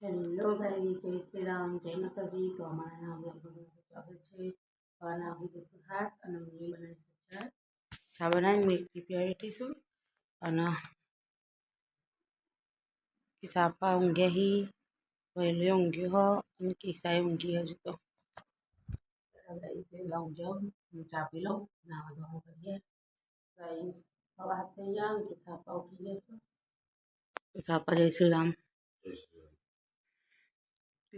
Hello ભાઈ, જય શ્રી રામ, જય માતાજી. તો અમારા બ્લોગમાં સ્વાગત છે. ખાવાના આવી જશે ભાત અને મમ્મી બનાવી છે ચા બનાવી મીઠી પીવા બેઠીશું. અને કિસાપા ઊંઘ્યા હી, વહેલો ઊંઘ્યો હો અને કિસ્સાએ ઊંઘી હજુ તો ચા પી લઉં. નાવા ધોવાનું કરીએ ગાઈસ. હવા થઈ ગયા કિસાપા ઉઠી જશે. કિસાપા જય શ્રી રામ.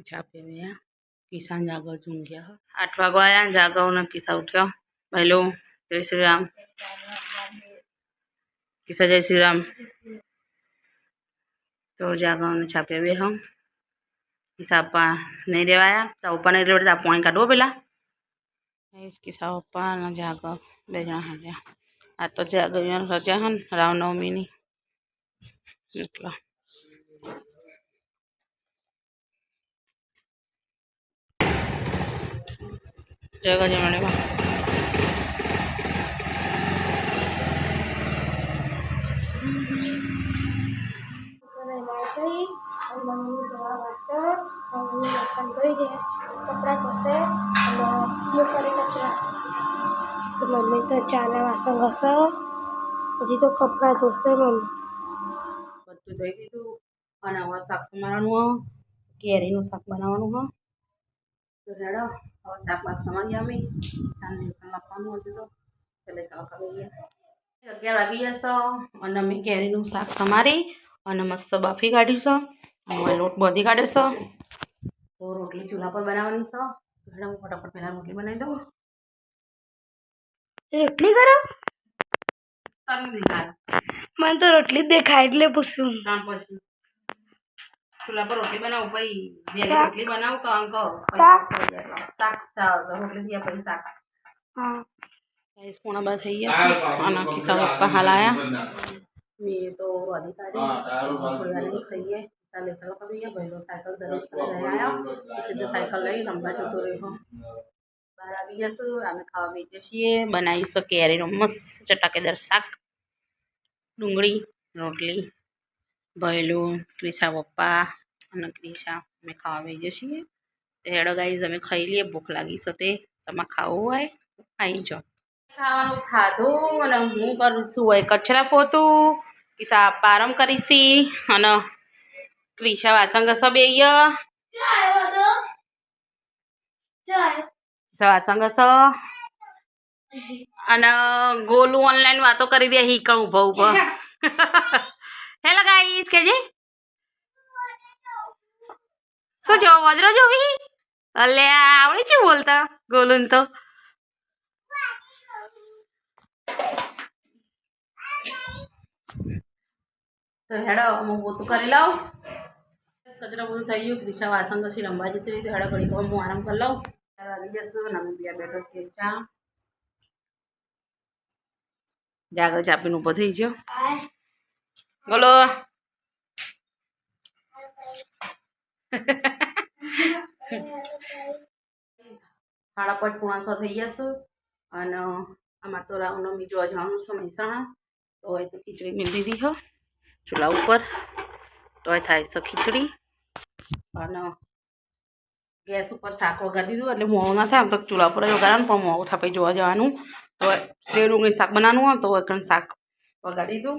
ચા પીવે કિસાન જાગો ઊંઘ્યા 8 વાગવા આવ્યા. જાગો ને કિસ્સા ઉઠ્યો. હેલો જય શ્રી રામ. કિસ્સા જય શ્રી રામ. તો જાગો ને ચા પીવે हम किसापा नहीं रेवाया तो ऊपर नहीं रेवड़ता पानी काटो पेला किसा पप्पा ना जागो बे जना हाजा आ तो जागो रजा हन रामनवमी नी એટલે જાગો જમણે માં मम्मी दवा वास्ते मम्मी वासन कर दे कपड़ा कसे ये करे कचरा तो मम्मी तो चाना वासन घसे हजी तो कपड़ा धोसे मम्मी બધું ધોઈ દીધું અને હવે શાક સમારવાનું કેરીનું શાક બનાવવાનું હો. તો હેડો હવે શાક બાક સમારી અમે સાંજે લખવાનું હતું તો એટલે ચાલો કરીએ. 11 વાગી જશે અને અમે કેરીનું શાક સમારી અને મસ્ત બાફી કાઢ્યું છે અને લોટ બાંધી કાઢ્યો છે. તો રોટલી ચૂલા પર બનાવવાની છે. હેડો હું ફટાફટ પહેલાં રોટલી બનાવી દઉં. रोटली करो તમે દેખાય मैं तो रोटली देखा એટલે પૂછું ત્રણ પછી चूल्हा पर रोटी बनाओ भाई वेली रोटली बनाओ तो अंको શાક रोटली दिया भाई शाक हाँ गाइस कोना बात है ये आना की सब पप्पा हलाया मैं तो अधिकारी थोड़ी वाली नहीं खाइए चले चलो कभी ये भाई साइकिल दरस ले आया सीधे साइकिल लई लंबा जतो रहो बाहर आ गया सो आमे खावा बेचे छीए बनाई सो केरीनो मस्त चटाकेदार शाक डूंगળી रोटली भैलू क्रिशा पप्पा અને ક્રિશા અમે ખાવા બેસીએ છીએ. તો હેડો ગાઈઝ અમે ખાઈ લઈએ. ભૂખ લાગી છે તે તમારે ખાવું હોય તો ખાઈ જાઓ. ખાવાનું ખાધું અને હું કરું છું હોય કચરા પોતું કિસ્સા પારમ કરીશી અને ક્રિશા વાસણ ઘસવા બેય વાસણ ઘસો અને ગોલું ઓનલાઈન વાતો કરી દે હીકણ ઊભો ઊભો હેલો ગાઈઝ કેજે શું જો વજરો જોવી અલે આવડે છે બોલતા ગોલુન તો હેડો હું પોતું કરી લઉં. કચરા પૂરું થઈ ગયું. ક્રિશા વાસણ ઘસી રમવા જતી રહી. તો હેડો ઘડી હું આરામ કરી લઉં. 4 વાગી જશે અને અમે ત્યાં બેઠો છીએ ચા જાગો ચાપીને ઊભો થઈ ગયો. બોલો 5:30 પોણા 6 થઈ જશે અને આમાં તો રામનવમી જોવા જવાનું છે મહેસાણા. તો હોય તો ખીચડી મેળ દીધી હો ચૂલા ઉપર તોય થાય છે ખીચડી અને ગેસ ઉપર શાક વગાડી દીધું એટલે મોડું ના થાય. આમ તો ચૂલા પર જ વગાડવાનું પણ મોડું થાય પછી જોવા જવાનું. તો સેવ ડુંગળી શાક બનાવવાનું હોય તો એકણ શાક વગાડી દીધું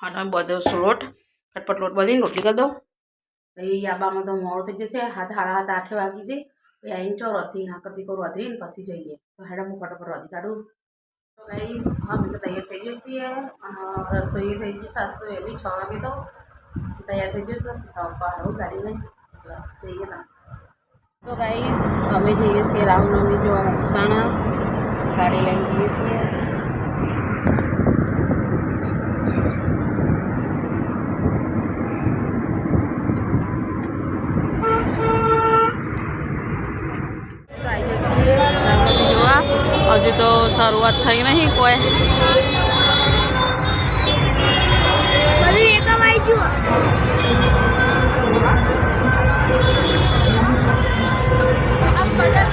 અને બધો લોટ ફટફટ લોટ બધીને રોટલી કરી દઉં. પછી આબામાં તો મોડું થઈ જશે. 7:30 8 વાગી જાય. પછી આવીને ચો રધી ના કરતી કરું વધીને પછી જઈએ. તો હેડા હું ફટાફટ વધી કાઢું. તો ગાઈસ અમે તો તૈયાર થઈ ગઈ છીએ અને રસોઈ થઈ ગઈ. સાસુ વહેલી 6 વાગે તો તૈયાર થઈ જશે. સારું ગાડીને જઈએ તમે. તો ગાઈસ અમે જઈએ છીએ રામનવમી જોવા મહેસાણા. ગાડી લઈને જઈએ છીએ. હજુ તો શરૂઆત થઈ નહીં કોઈ બધી એકમ આવી ગયું આપ બધા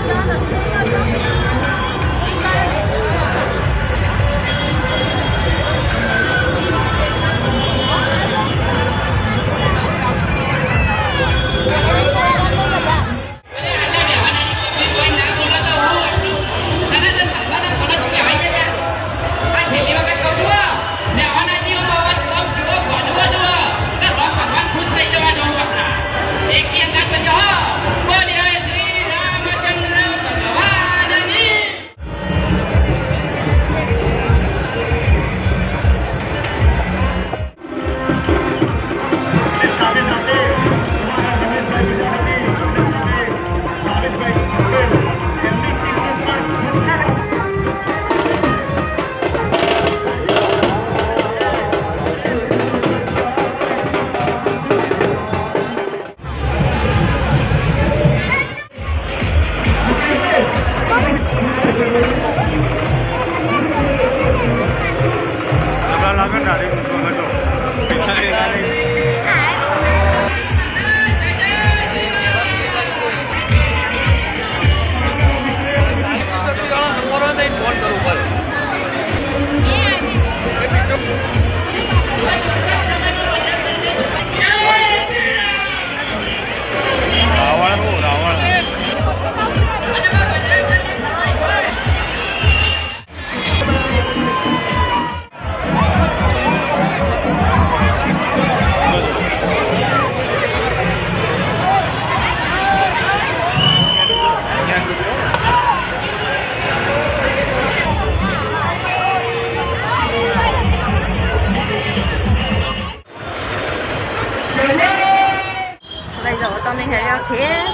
લઈ જાઓ તમે હેર્યા ઘેર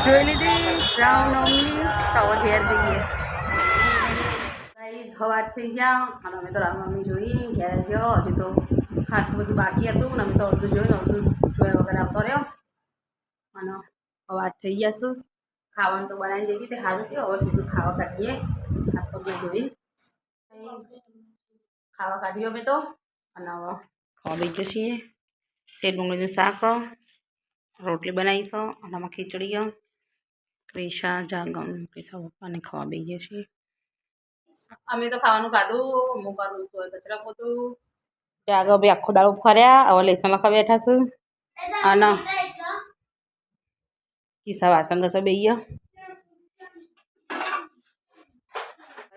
જોઈ લીધી રામનવમી તો ઘેર જઈએ ગાઈઝ સવાર થઈ જાઓ અને અમે તો રામનવમી જોઈ ઘેર ગયો હજુ તો ખાસ બધું બાકી હતું અને અમે તો અડધું જોયું અડધું જોયા વગર આવતો રહ્યો અને સવાર થઈ જશું ખાવાનું તો બનાવી જઈ તે સારું થયું હવે સીધું ખાવા કાઢીએ હાથ પગને જોઈ ખાવા કાઢ્યું અમે તો અને હવે ખાવા બેસી છીએ શેર ડુંગળીનું શાક રોટલી બનાવીશું અને આમાં ખીચડી ક્રિશા જાગમ ક્રિશા પપ્પાને ખાવા બેસીએ છીએ અમે તો ખાવાનું ખાધું હું કરું છું કચરા પોતું જાગો બે આખો દાડો ફર્યા હવે લેસન લખવા બેઠા છું અને કિસ્સા વાસણ ઘસો બેહીએ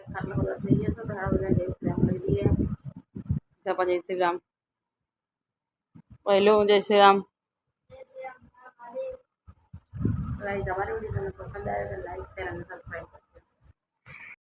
ખાટલા બધા થઈ જશે તો બધા જય શ્રી રામ લઈ દઈએ જય શ્રી રામ પહેલો જય શ્રી રામ ગાઈઝ અમારી વિડીયો તમને પસંદ આવે તો લાઈક શેર અને